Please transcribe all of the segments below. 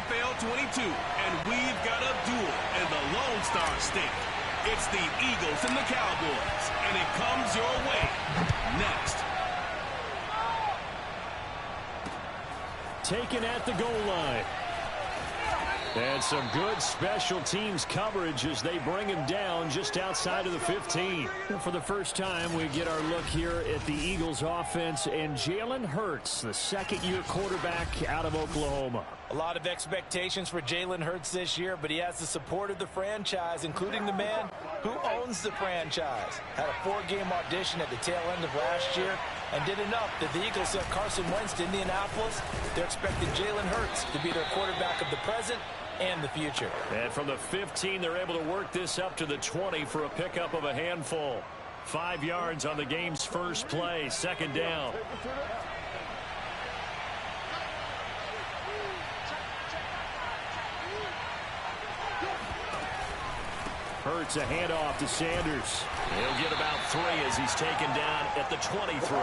NFL 22, and we've got a duel in the Lone Star State. It's the Eagles and the Cowboys, and it comes your way next. Taken at the goal line. And some good special teams coverage as they bring him down just outside of the 15. And for the first time, we get our look here at the Eagles offense and Jalen Hurts, the second-year quarterback out of Oklahoma. A lot of expectations for Jalen Hurts this year, but he has the support of the franchise, including the man who owns the franchise. Had a 4-game audition at the tail end of last year and did enough that the Eagles sent Carson Wentz to Indianapolis. They're expecting Jalen Hurts to be their quarterback of the present and the future. And from the 15, they're able to work this up to the 20 for a pickup of a handful. 5 yards on the game's first play, second down. Hurts a handoff to Sanders. He'll get about 3 as he's taken down at the 23.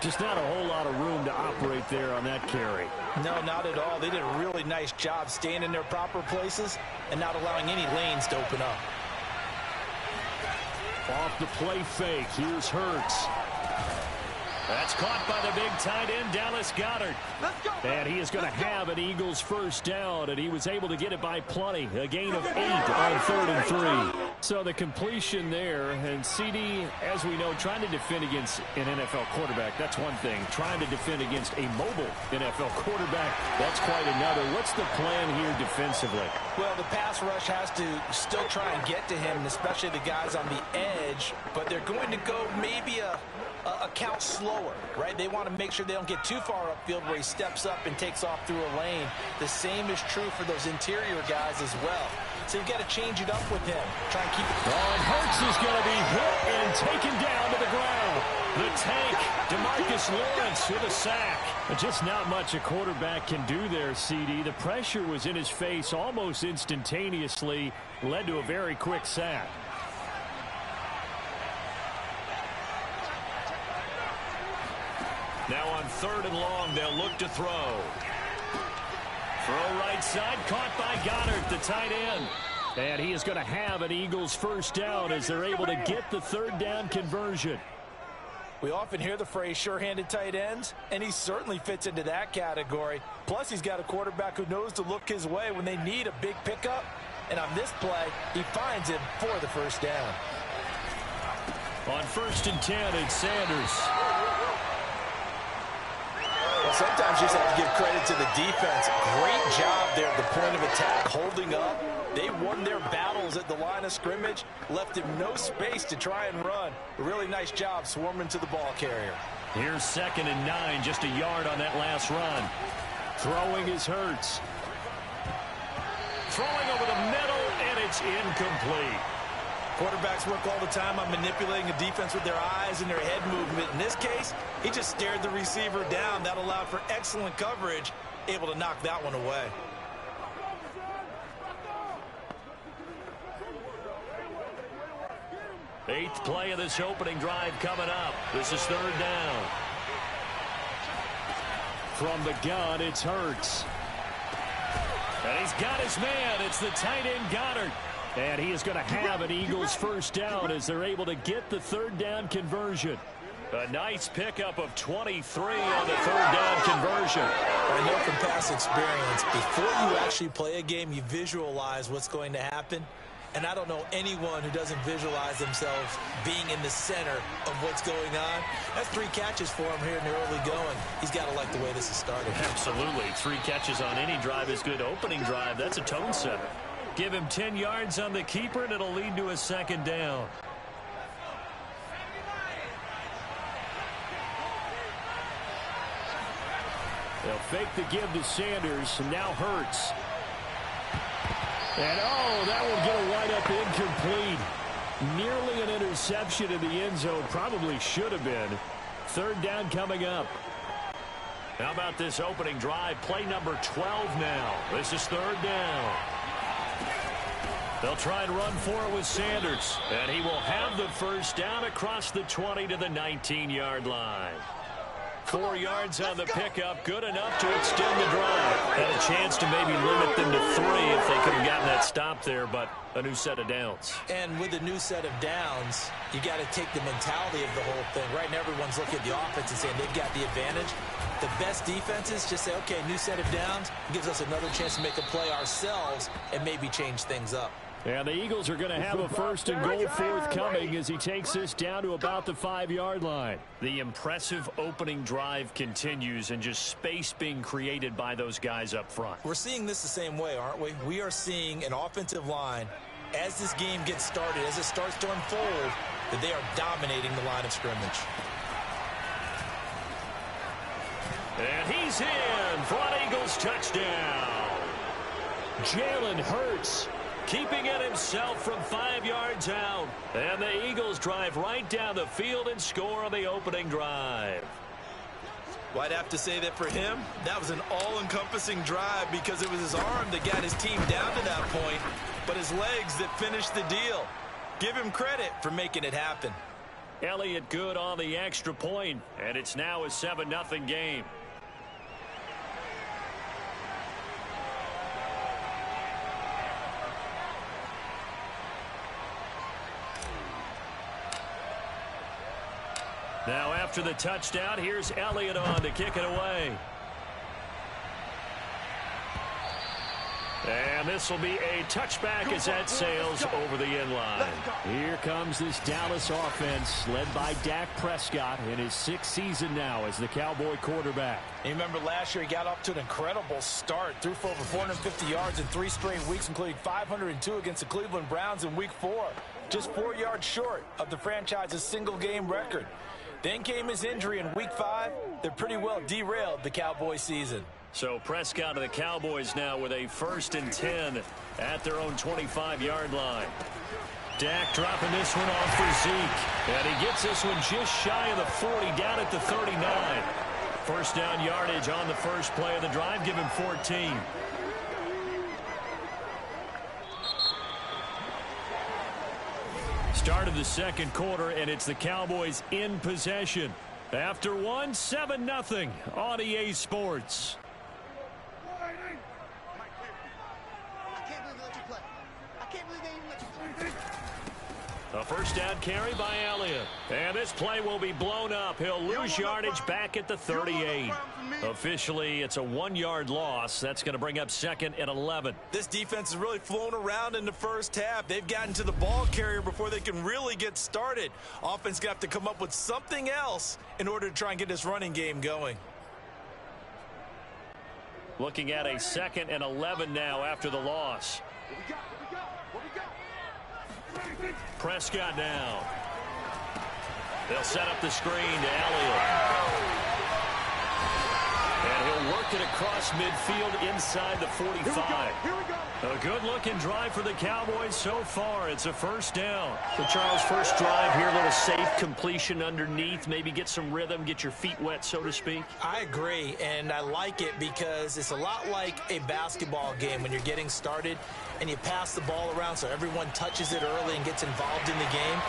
Just not a whole lot of room to operate there on that carry. No, not at all. They did a really nice job staying in their proper places and not allowing any lanes to open up. Off the play fake, here's Hurts. That's caught by the big tight end, Dallas Goedert. Let's go. And he is going to have an Eagles first down, and he was able to get it by plenty. A gain of 8 on 3rd and 3. So the completion there, and CD, as we know, trying to defend against an NFL quarterback, that's one thing. Trying to defend against a mobile NFL quarterback, that's quite another. What's the plan here defensively? Well, the pass rush has to still try and get to him, especially the guys on the edge, but they're going to go maybe a count slower, right? They want to make sure they don't get too far upfield where he steps up and takes off through a lane. The same is true for those interior guys as well. So you've got to change it up with him. Try and keep it. And Hurts is going to be hit and taken down to the ground. The tank, DeMarcus Lawrence with a sack. But just not much a quarterback can do there, CD. The pressure was in his face almost instantaneously, led to a very quick sack. Now on 3rd and long, they'll look to throw. Throw right side, caught by Goddard, the tight end. And he is going to have an Eagles first down as they're able to get the 3rd down conversion. We often hear the phrase sure-handed tight ends, and he certainly fits into that category. Plus, he's got a quarterback who knows to look his way when they need a big pickup. And on this play, he finds him for the first down. On 1st and 10, it's Sanders. Well, sometimes you just have to give credit to the defense. Great job there at the point of attack, holding up. They won their battles at the line of scrimmage, left him no space to try and run. A really nice job swarming to the ball carrier. Here's 2nd and 9, just a yard on that last run. Throwing is Hurts. Throwing over the middle, and it's incomplete. Quarterbacks work all the time on manipulating a defense with their eyes and their head movement. In this case, he just stared the receiver down. That allowed for excellent coverage, able to knock that one away. Eighth play of this opening drive coming up. This is 3rd down. From the gun, it's Hurts. And he's got his man. It's the tight end Goddard. And he is going to have an Eagles first down as they're able to get the 3rd down conversion. A nice pickup of 23 on the 3rd down conversion. I know from past experience, before you actually play a game, you visualize what's going to happen. And I don't know anyone who doesn't visualize themselves being in the center of what's going on. That's 3 catches for him here in the early going. He's got to like the way this is started. Absolutely. 3 catches on any drive is good. Opening drive, that's a tone setter. Give him 10 yards on the keeper, and it'll lead to a 2nd down. They'll fake the give to Sanders, and now Hurts. And, that will get a wide-up incomplete. Nearly an interception in the end zone. Probably should have been. 3rd down coming up. How about this opening drive? Play number 12 now. This is 3rd down. They'll try and run for it with Sanders. And he will have the first down across the 20 to the 19-yard line. 4 yards on the pickup, good enough to extend the drive. Had a chance to maybe limit them to 3 if they could have gotten that stop there, but a new set of downs. And with a new set of downs, you got to take the mentality of the whole thing. Right now, everyone's looking at the offense and saying they've got the advantage. The best defenses just say, okay, new set of downs, gives us another chance to make a play ourselves and maybe change things up. And the Eagles are going to have a 1st and goal forthcoming as he takes this down to about the 5-yard line. The impressive opening drive continues and just space being created by those guys up front. We're seeing this the same way, aren't we? We are seeing an offensive line, as this game gets started, as it starts to unfold, that they are dominating the line of scrimmage. And he's in for an Eagles touchdown. Jalen Hurts keeping it himself from 5 yards out. And the Eagles drive right down the field and score on the opening drive. Well, I'd have to say that for him, that was an all-encompassing drive because it was his arm that got his team down to that point, but his legs that finished the deal. Give him credit for making it happen. Elliott good on the extra point, and it's now a 7-0 game. Now after the touchdown, here's Elliott on to kick it away. And this will be a touchback as that sails over the end line. Here comes this Dallas offense led by Dak Prescott in his 6th season now as the Cowboy quarterback. You remember last year he got off to an incredible start, threw for over 450 yards in 3 straight weeks, including 502 against the Cleveland Browns in week 4. Just 4 yards short of the franchise's single-game record. Then came his injury in week 5 that pretty well derailed the Cowboy season. So Prescott of the Cowboys now with a 1st and 10 at their own 25-yard line. Dak dropping this one off for Zeke. And he gets this one just shy of the 40, down at the 39. 1st down yardage on the first play of the drive, give him 14. Start of the 2nd quarter, and it's the Cowboys in possession. After 1, 7-0 on EA Sports. A 1st down carry by Elliott. And this play will be blown up. He'll lose yardage back at the 38. Officially, it's a 1-yard loss. That's going to bring up 2nd and 11. This defense has really flown around in the first half. They've gotten to the ball carrier before they can really get started. Offense going to have to come up with something else in order to try and get this running game going. Looking at a 2nd and 11 now after the loss. Prescott now. They'll set up the screen to Elliott. And he'll work it across midfield inside the 45. A good-looking drive for the Cowboys so far. It's a 1st down. So, Charles, first drive here, a little safe completion underneath. Maybe get some rhythm, get your feet wet, so to speak. I agree, and I like it because it's a lot like a basketball game when you're getting started and you pass the ball around so everyone touches it early and gets involved in the game.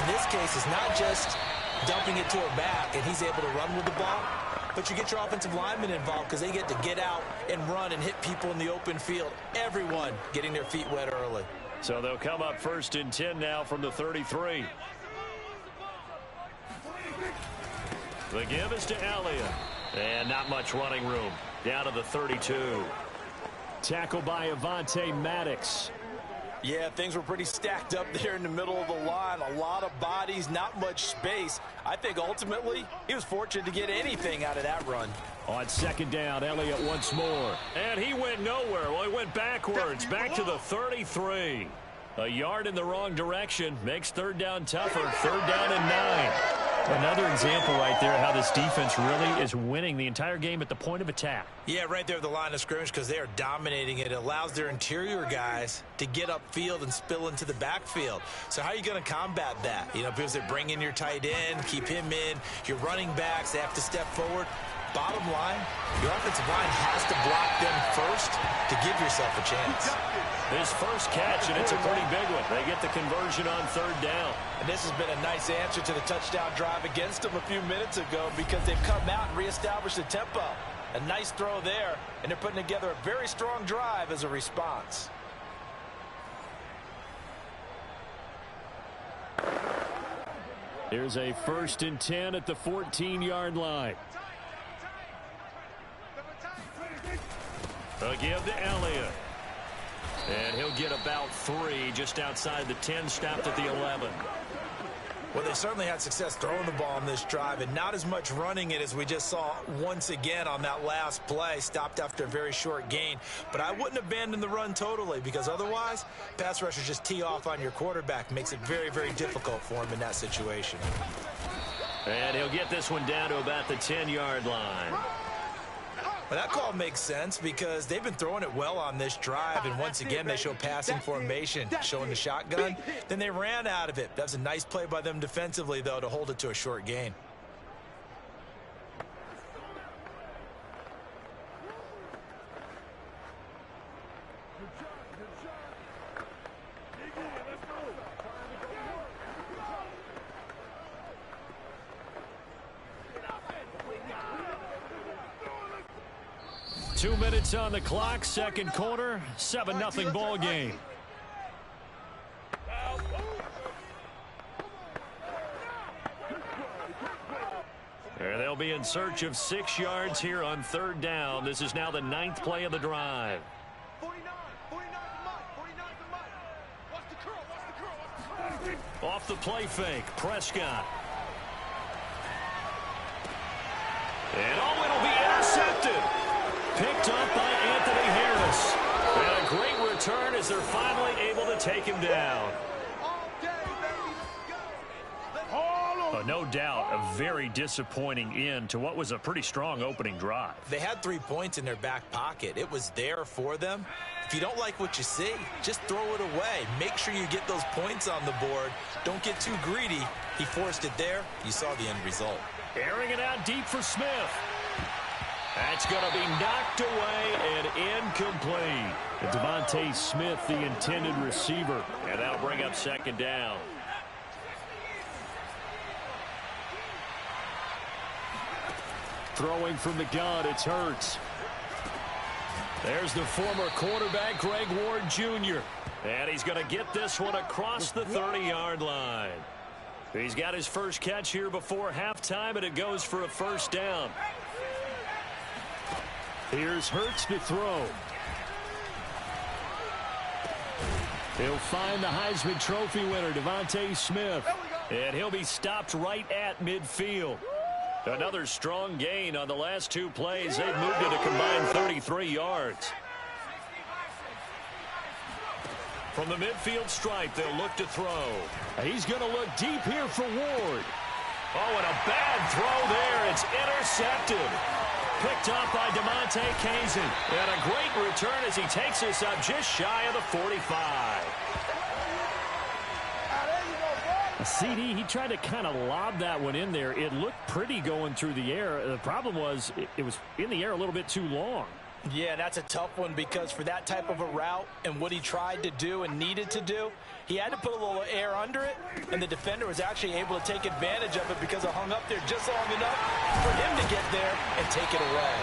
In this case, it's not just dumping it to a back and he's able to run with the ball, but you get your offensive linemen involved because they get to get out and run and hit people in the open field. Everyone getting their feet wet early. So they'll come up 1st and 10 now from the 33. The give is to Elliott. And not much running room. Down to the 32. Tackle by Avonte Maddox. Yeah, things were pretty stacked up there in the middle of the line. A lot of bodies, not much space. I think ultimately he was fortunate to get anything out of that run. On 2nd down, Elliott once more. And he went nowhere. Well, he went backwards, back to the 33. A yard in the wrong direction makes 3rd down tougher. 3rd down and 9. Another example right there how this defense really is winning the entire game at the point of attack. Yeah, right there at the line of scrimmage because they are dominating it. It allows their interior guys to get upfield and spill into the backfield. So how are you going to combat that? You know, because they bring in your tight end, keep him in. Your running backs, they have to step forward. Bottom line, your offensive line has to block them first to give yourself a chance. His first catch, and it's a pretty big one. They get the conversion on third down. And this has been a nice answer to the touchdown drive against them a few minutes ago because they've come out and reestablished the tempo. A nice throw there, and they're putting together a very strong drive as a response. Here's a 1st and 10 at the 14-yard line. A give to Elliott. And he'll get about 3 just outside the 10, stopped at the 11. Well, they certainly had success throwing the ball on this drive and not as much running it as we just saw once again on that last play. Stopped after a very short gain. But I wouldn't abandon the run totally because otherwise, pass rushers just tee off on your quarterback. Makes it very, very difficult for him in that situation. And he'll get this one down to about the 10-yard line. Well, that call makes sense because they've been throwing it well on this drive, and once again they show passing formation, showing the shotgun. Then they ran out of it. That's a nice play by them defensively, though, to hold it to a short gain. Two minutes on the clock, second quarter, 7-0 ball game. They'll be in search of 6 yards here on third down. This is now the 9th play of the drive. 49 Watch the curl. Off the play fake, Prescott. And it'll be intercepted. Picked up by Anthony Harris. And a great return as they're finally able to take him down. No doubt a very disappointing end to what was a pretty strong opening drive. They had 3 points in their back pocket. It was there for them. If you don't like what you see, just throw it away. Make sure you get those points on the board. Don't get too greedy. He forced it there. You saw the end result. Airing it out deep for Smith. That's going to be knocked away and incomplete. Devontae Smith, the intended receiver. And that'll bring up second down. Throwing from the gun, it's Hurts. There's the former quarterback, Greg Ward Jr. And he's going to get this one across the 30-yard line. He's got his first catch here before halftime, and it goes for a first down. Here's Hurts to throw. He'll find the Heisman Trophy winner, Devontae Smith. And he'll be stopped right at midfield. Another strong gain on the last 2 plays. They've moved it a combined 33 yards. From the midfield stripe, they'll look to throw. He's going to look deep here for Ward. Oh, and a bad throw there. It's intercepted. Picked up by DeMonte Kazin. And a great return as he takes us up just shy of the 45. CD, he tried to kind of lob that one in there. It looked pretty going through the air. The problem was it was in the air a little bit too long. Yeah, that's a tough one because for that type of a route and what he tried to do and needed to do, he had to put a little air under it, and the defender was actually able to take advantage of it because it hung up there just long enough for him to get there and take it away.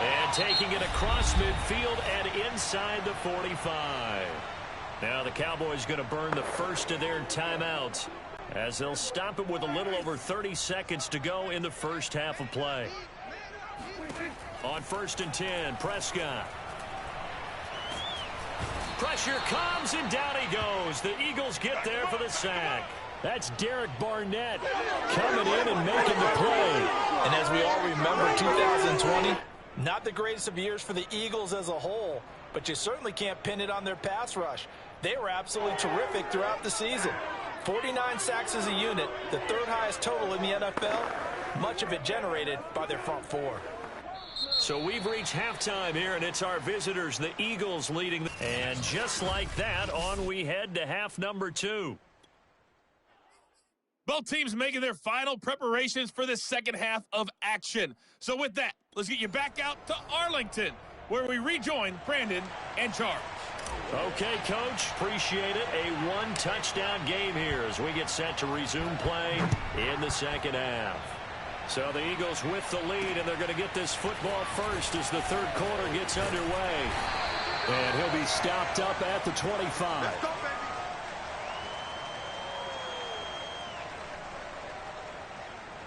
And taking it across midfield and inside the 45. Now the Cowboys going to burn the first of their timeouts as they'll stop it with a little over 30 seconds to go in the first half of play. On 1st and 10, Prescott. Pressure comes, and down he goes. The Eagles get there for the sack. That's Derek Barnett coming in and making the play. And as we all remember, 2020, not the greatest of years for the Eagles as a whole, but you certainly can't pin it on their pass rush. They were absolutely terrific throughout the season. 49 sacks as a unit, the 3rd highest total in the NFL, much of it generated by their front 4. So we've reached halftime here, and it's our visitors, the Eagles, leading. And just like that, on we head to half number 2. Both teams making their final preparations for the second half of action. So with that, let's get you back out to Arlington, where we rejoin Brandon and Charles. Okay, Coach, appreciate it. A one-touchdown game here as we get set to resume play in the second half. So the Eagles with the lead, and they're going to get this football first as the third quarter gets underway. And he'll be stopped up at the 25. Let's go, baby.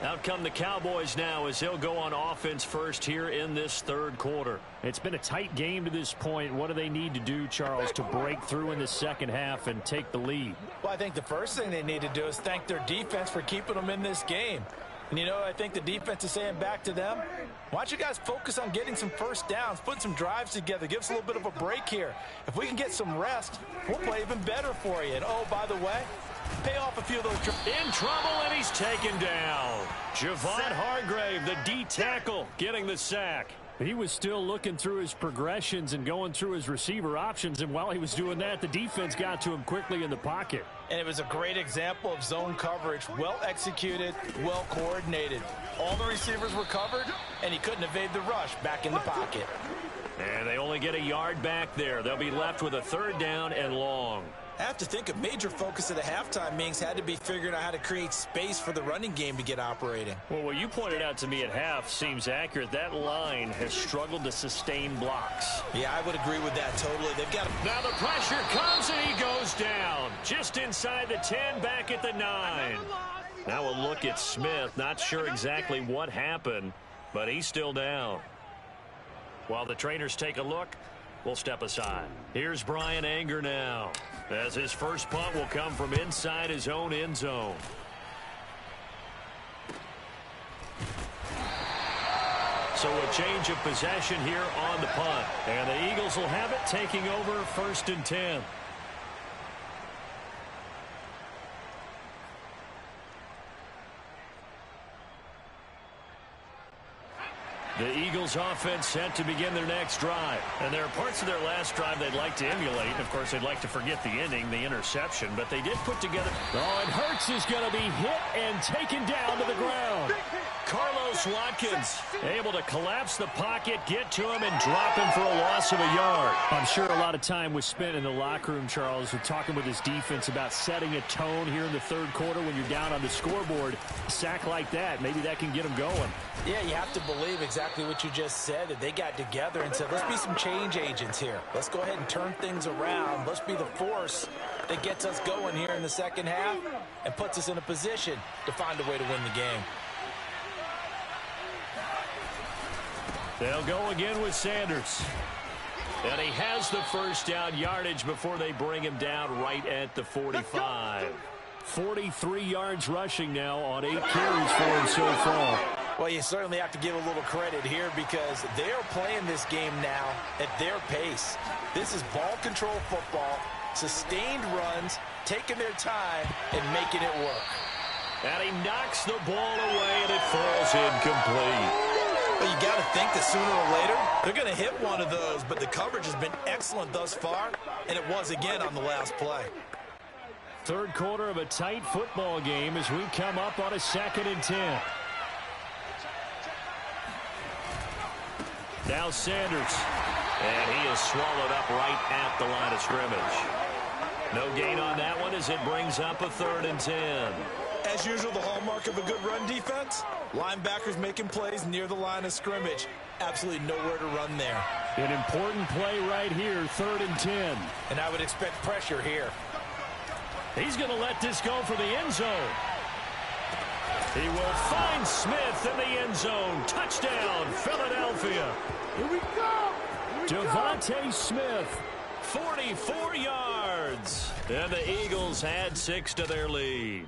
Out come the Cowboys now as they'll go on offense first here in this third quarter. It's been a tight game to this point. What do they need to do, Charles, to break through in the second half and take the lead? Well, I think the first thing they need to do is thank their defense for keeping them in this game. And, you know, I think the defense is saying back to them, why don't you guys focus on getting some first downs, putting some drives together, give us a little bit of a break here. If we can get some rest, we'll play even better for you. And, oh, by the way, pay off a few of those. In trouble, and he's taken down. Javon Hargrave, the D tackle, getting the sack. He was still looking through his progressions and going through his receiver options, and while he was doing that, the defense got to him quickly in the pocket. And it was a great example of zone coverage, well executed, well coordinated. All the receivers were covered, and he couldn't evade the rush back in the pocket. And they only get a yard back there. They'll be left with a third down and long. I have to think a major focus of the halftime meetings had to be figuring out how to create space for the running game to get operating. Well, what you pointed out to me at half seems accurate. That line has struggled to sustain blocks. Yeah, I would agree with that totally. They've got Now the pressure comes and he goes down. Just inside the 10, back at the 9. Now a look at Smith. Not sure exactly what happened, but he's still down. While the trainers take a look, we'll step aside. Here's Brian Anger now, as his first punt will come from inside his own end zone. So a change of possession here on the punt. And the Eagles will have it, taking over first and 10. The Eagles offense set to begin their next drive. And there are parts of their last drive they'd like to emulate. And of course, they'd like to forget the ending, the interception. But they did put together. Oh, and Hurts is going to be hit and taken down to the ground. Carlos Watkins able to collapse the pocket, get to him, and drop him for a loss of a yard. I'm sure a lot of time was spent in the locker room, Charles, with talking with his defense about setting a tone here in the third quarter when you're down on the scoreboard. A sack like that, maybe that can get them going. Yeah, you have to believe exactly what you just said, that they got together and said, let's be some change agents here. Let's go ahead and turn things around. Let's be the force that gets us going here in the second half and puts us in a position to find a way to win the game. They'll go again with Sanders. And he has the first down yardage before they bring him down right at the 45. 43 yards rushing now on 8 carries for him so far. Well, you certainly have to give a little credit here because they're playing this game now at their pace. This is ball control football, sustained runs, taking their time, and making it work. And he knocks the ball away, and it falls incomplete. Well, you got to think that sooner or later, they're going to hit one of those, but the coverage has been excellent thus far, and it was again on the last play. Third quarter of a tight football game as we come up on a 2nd and 10. Now Sanders, and he is swallowed up right at the line of scrimmage. No gain on that one as it brings up a 3rd and 10. As usual, the hallmark of a good run defense, linebackers making plays near the line of scrimmage. Absolutely nowhere to run there. An important play right here, 3rd and 10. And I would expect pressure here. He's going to let this go for the end zone. He will find Smith in the end zone. Touchdown, Philadelphia. Here we go. Devontae Smith. 44 yards. And the Eagles add 6 to their lead.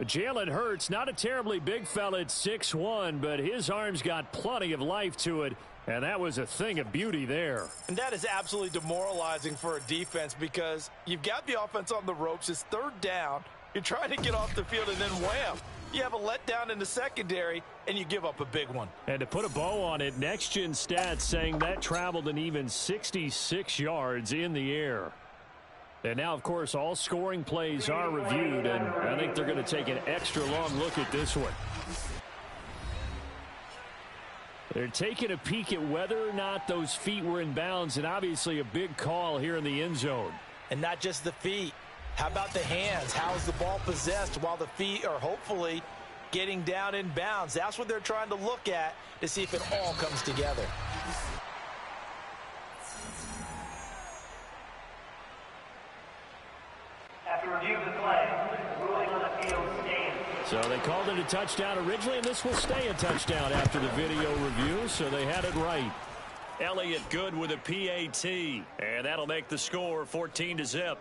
Jalen Hurts, not a terribly big fella at 6'1", but his arms got plenty of life to it, and that was a thing of beauty there. And that is absolutely demoralizing for a defense because you've got the offense on the ropes. It's 3rd down. You're trying to get off the field, and then wham. You have a letdown in the secondary, and you give up a big one. And to put a bow on it, Next Gen Stats saying that traveled an even 66 yards in the air. And now, of course, all scoring plays are reviewed, and I think they're going to take an extra long look at this one. They're taking a peek at whether or not those feet were in bounds, and obviously a big call here in the end zone. And not just the feet. How about the hands? How is the ball possessed while the feet are hopefully getting down in bounds? That's what they're trying to look at to see if it all comes together. After review of the play, ruling on the field stands. So they called it a touchdown originally, and this will stay a touchdown after the video review, so they had it right. Elliott good with a PAT, and that'll make the score 14-0.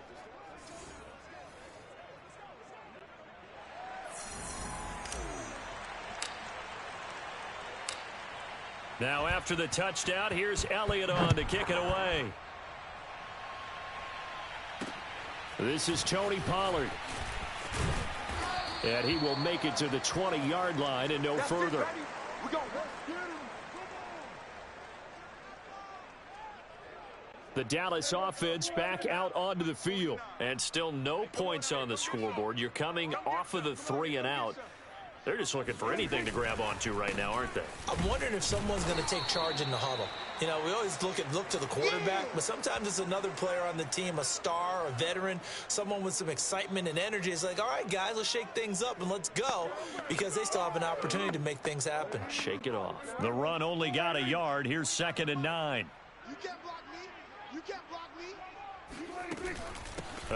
Now after the touchdown, here's Elliott on to kick it away. This is Tony Pollard. And he will make it to the 20-yard line and no further. The Dallas offense back out onto the field. And still no points on the scoreboard. You're coming off of the 3 and out. They're just looking for anything to grab onto right now, aren't they? I'm wondering if someone's going to take charge in the huddle. You know, we always look to the quarterback, but sometimes it's another player on the team, a star, a veteran, someone with some excitement and energy. It's like, all right, guys, let's shake things up and let's go, because they still have an opportunity to make things happen. Shake it off. The run only got a yard. Here's 2nd and 9. You can't block me. You can't block me.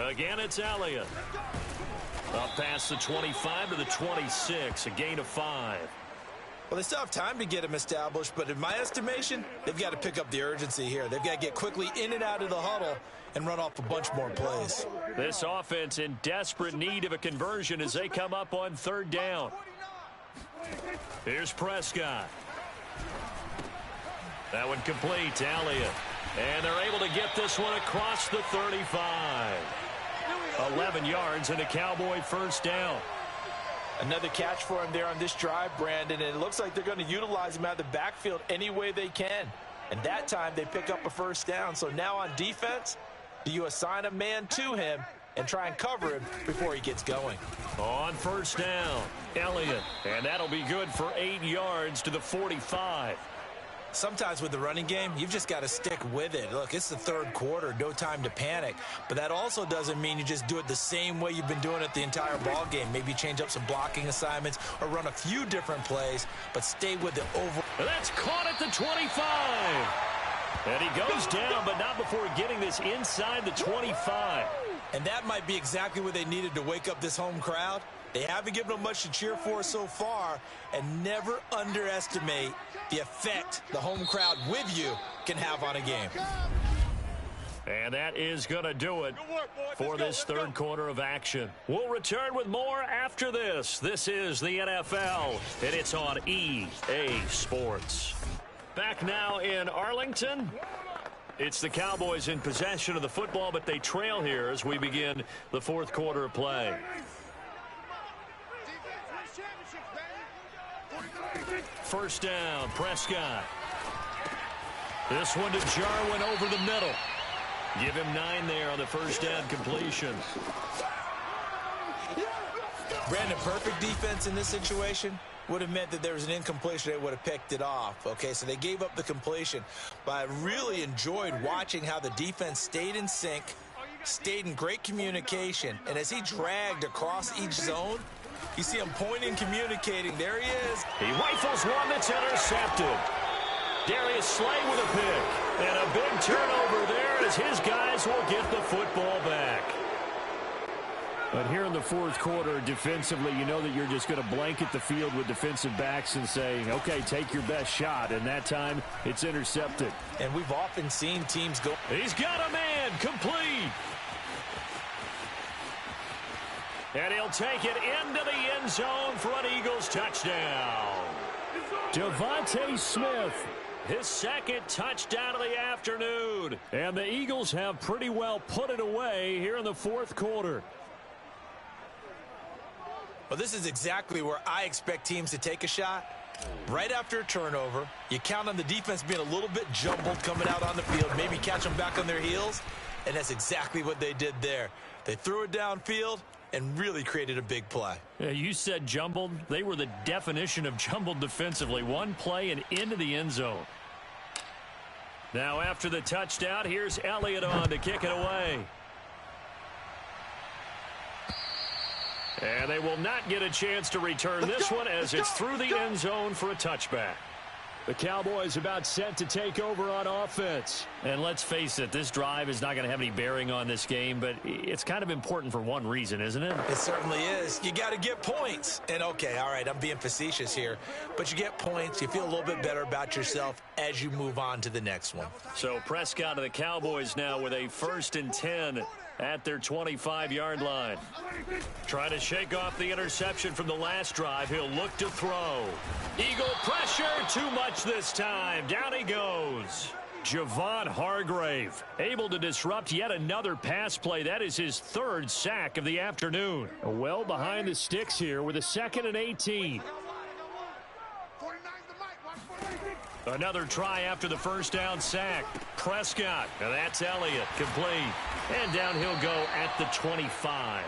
Again, it's Elliott. Up past the 25 to the 26, a gain of 5. Well, they still have time to get him established, but in my estimation, they've got to pick up the urgency here. They've got to get quickly in and out of the huddle and run off a bunch more plays. This offense in desperate need of a conversion as they come up on 3rd down. Here's Prescott. That one complete to Elliott. And they're able to get this one across the 35. 11 yards and a Cowboy 1st down. Another catch for him there on this drive, Brandon, and it looks like they're going to utilize him out of the backfield any way they can. And that time they pick up a 1st down. So now on defense, do you assign a man to him and try and cover him before he gets going? On 1st down, Elliott. And that'll be good for 8 yards to the 45. Sometimes with the running game, you've just got to stick with it. Look, it's the 3rd quarter, no time to panic. But that also doesn't mean you just do it the same way you've been doing it the entire ball game. Maybe change up some blocking assignments or run a few different plays, but stay with the over. That's caught at the 25. And he goes down, but not before getting this inside the 25. And that might be exactly what they needed to wake up this home crowd. They haven't given them much to cheer for so far, and never underestimate the effect the home crowd with you can have on a game. And that is going to do it for this 3rd quarter of action. We'll return with more after this. This is the NFL, and it's on EA Sports. Back now in Arlington. It's the Cowboys in possession of the football, but they trail here as we begin the 4th quarter of play. 1st down, Prescott. This one to Jarwin over the middle. Give him 9 there on the 1st down completion. Brandon, perfect defense in this situation would have meant that there was an incompletion. They would have picked it off. Okay, so they gave up the completion. But I really enjoyed watching how the defense stayed in sync, stayed in great communication. And as he dragged across each zone, you see him pointing, communicating. There he is. He rifles one that's intercepted. Darius Slay with a pick. And a big turnover there as his guys will get the football back. But here in the 4th quarter, defensively, you know that you're just going to blanket the field with defensive backs and say, okay, take your best shot. And that time, it's intercepted. And we've often seen teams go. He's got a man complete. And he'll take it into the end zone for an Eagles touchdown. Devontae Smith. His 2nd touchdown of the afternoon. And the Eagles have pretty well put it away here in the 4th quarter. Well, this is exactly where I expect teams to take a shot. Right after a turnover, you count on the defense being a little bit jumbled coming out on the field, maybe catch them back on their heels, and that's exactly what they did there. They threw it downfield, and really created a big play. Yeah, you said jumbled. They were the definition of jumbled defensively. One play and into the end zone. Now after the touchdown, here's Elliott on to kick it away. And they will not get a chance to return this one as it's through the end zone for a touchback. The Cowboys about set to take over on offense. And let's face it, this drive is not going to have any bearing on this game, but it's kind of important for one reason, isn't it? It certainly is. You got to get points. And, okay, all right, I'm being facetious here, but you get points. You feel a little bit better about yourself as you move on to the next one. So Prescott of the Cowboys now with a 1st and 10 at their 25-yard line. Trying to shake off the interception from the last drive. He'll look to throw. Eagle pressure, too much this time. Down he goes. Javon Hargrave able to disrupt yet another pass play. That is his 3rd sack of the afternoon. Well behind the sticks here with a 2nd and 18. Another try after the first down sack. Prescott. Now that's Elliott. Complete. And down he'll go at the 25.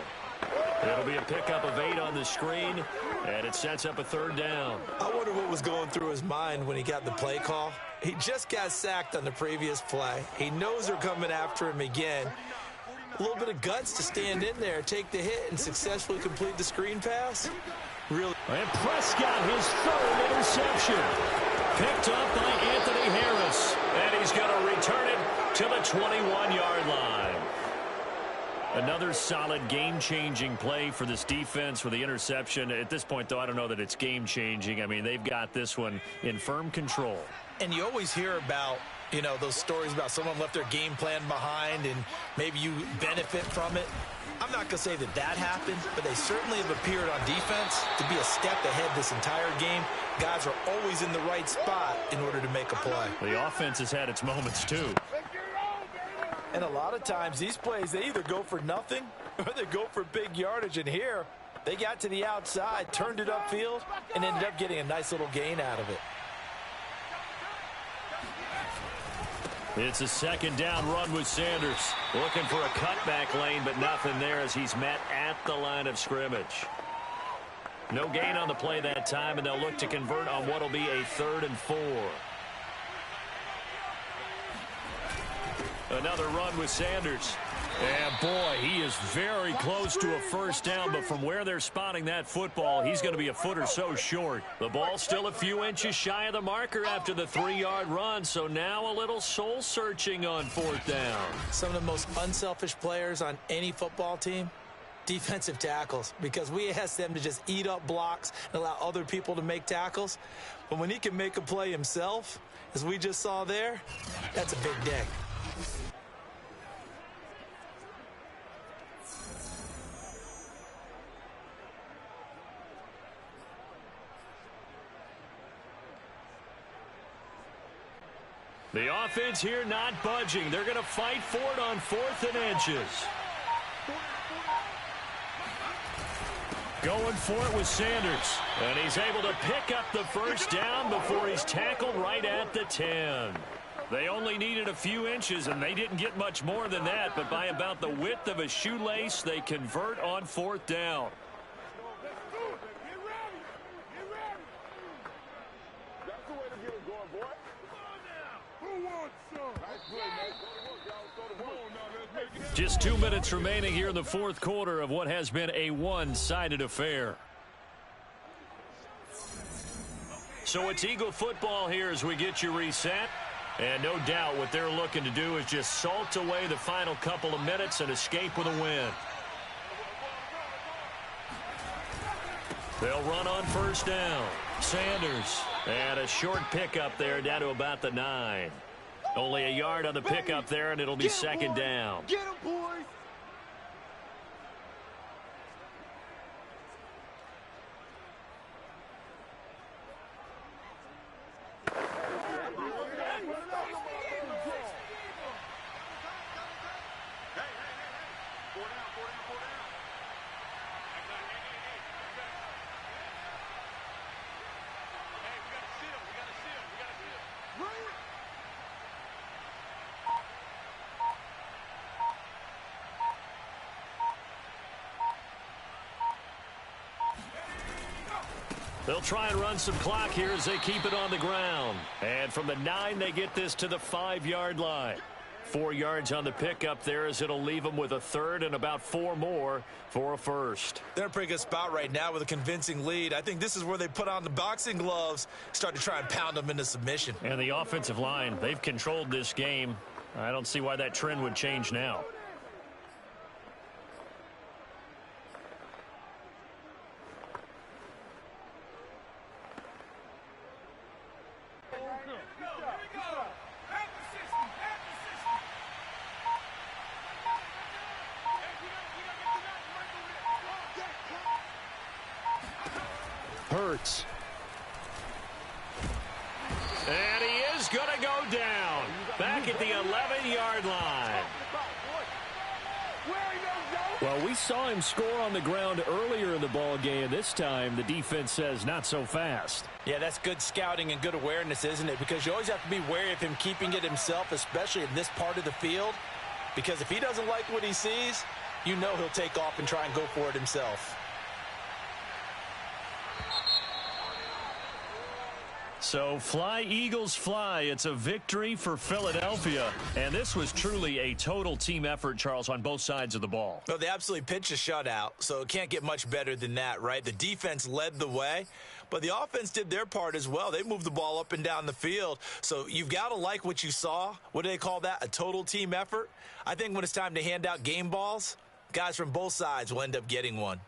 It'll be a pickup of 8 on the screen, and it sets up a 3rd down. I wonder what was going through his mind when he got the play call. He just got sacked on the previous play. He knows they're coming after him again. A little bit of guts to stand in there, take the hit, and successfully complete the screen pass. Really. And Prescott, his 3rd interception. Picked up by Anthony Harris. And he's going to return it to the 21-yard line. Another solid game-changing play for this defense with the interception. At this point, though, I don't know that it's game-changing. I mean, they've got this one in firm control. And you always hear about, you know, those stories about someone left their game plan behind and maybe you benefit from it. I'm not going to say that that happened, but they certainly have appeared on defense to be a step ahead this entire game. Guys are always in the right spot in order to make a play. The offense has had its moments, too. And a lot of times these plays, they either go for nothing or they go for big yardage. And here, they got to the outside, turned it upfield, and ended up getting a nice little gain out of it. It's a 2nd down run with Sanders. Looking for a cutback lane, but nothing there as he's met at the line of scrimmage. No gain on the play that time, and they'll look to convert on what will be a 3rd and 4. Another run with Sanders. And, boy, he is very close to a 1st down, but from where they're spotting that football, he's going to be a foot or so short. The ball still a few inches shy of the marker after the 3-yard run, so now a little soul-searching on 4th down. Some of the most unselfish players on any football team, defensive tackles, because we ask them to just eat up blocks and allow other people to make tackles. But when he can make a play himself, as we just saw there, that's a big day. The offense here not budging. They're going to fight for it on 4th and inches. Going for it with Sanders. And he's able to pick up the 1st down before he's tackled right at the 10. They only needed a few inches, and they didn't get much more than that. But by about the width of a shoelace, they convert on 4th down. Just 2 minutes remaining here in the 4th quarter of what has been a one-sided affair. So it's Eagle football here as we get you reset. And no doubt what they're looking to do is just salt away the final couple of minutes and escape with a win. They'll run on 1st down. Sanders. And a short pickup there down to about the 9. Only a yard on the pickup there, and it'll be 2nd down. Get him, boys! They'll try and run some clock here as they keep it on the ground. And from the 9, they get this to the 5-yard line. 4 yards on the pickup there as it'll leave them with a third and about 4 more for a first. They're in a pretty good spot right now with a convincing lead. I think this is where they put on the boxing gloves, start to try and pound them into submission. And the offensive line, they've controlled this game. I don't see why that trend would change now. Hurts. And he is going to go down. Back at the 11-yard line. Well, we saw him score on the ground earlier in the ball game. This time, the defense says not so fast. Yeah, that's good scouting and good awareness, isn't it? Because you always have to be wary of him keeping it himself, especially in this part of the field. Because if he doesn't like what he sees, you know he'll take off and try and go for it himself. So fly, Eagles, fly. It's a victory for Philadelphia. And this was truly a total team effort, Charles, on both sides of the ball. Well, they absolutely pitched a shutout, so it can't get much better than that, right? The defense led the way, but the offense did their part as well. They moved the ball up and down the field. So you've got to like what you saw. What do they call that? A total team effort? I think when it's time to hand out game balls, guys from both sides will end up getting one.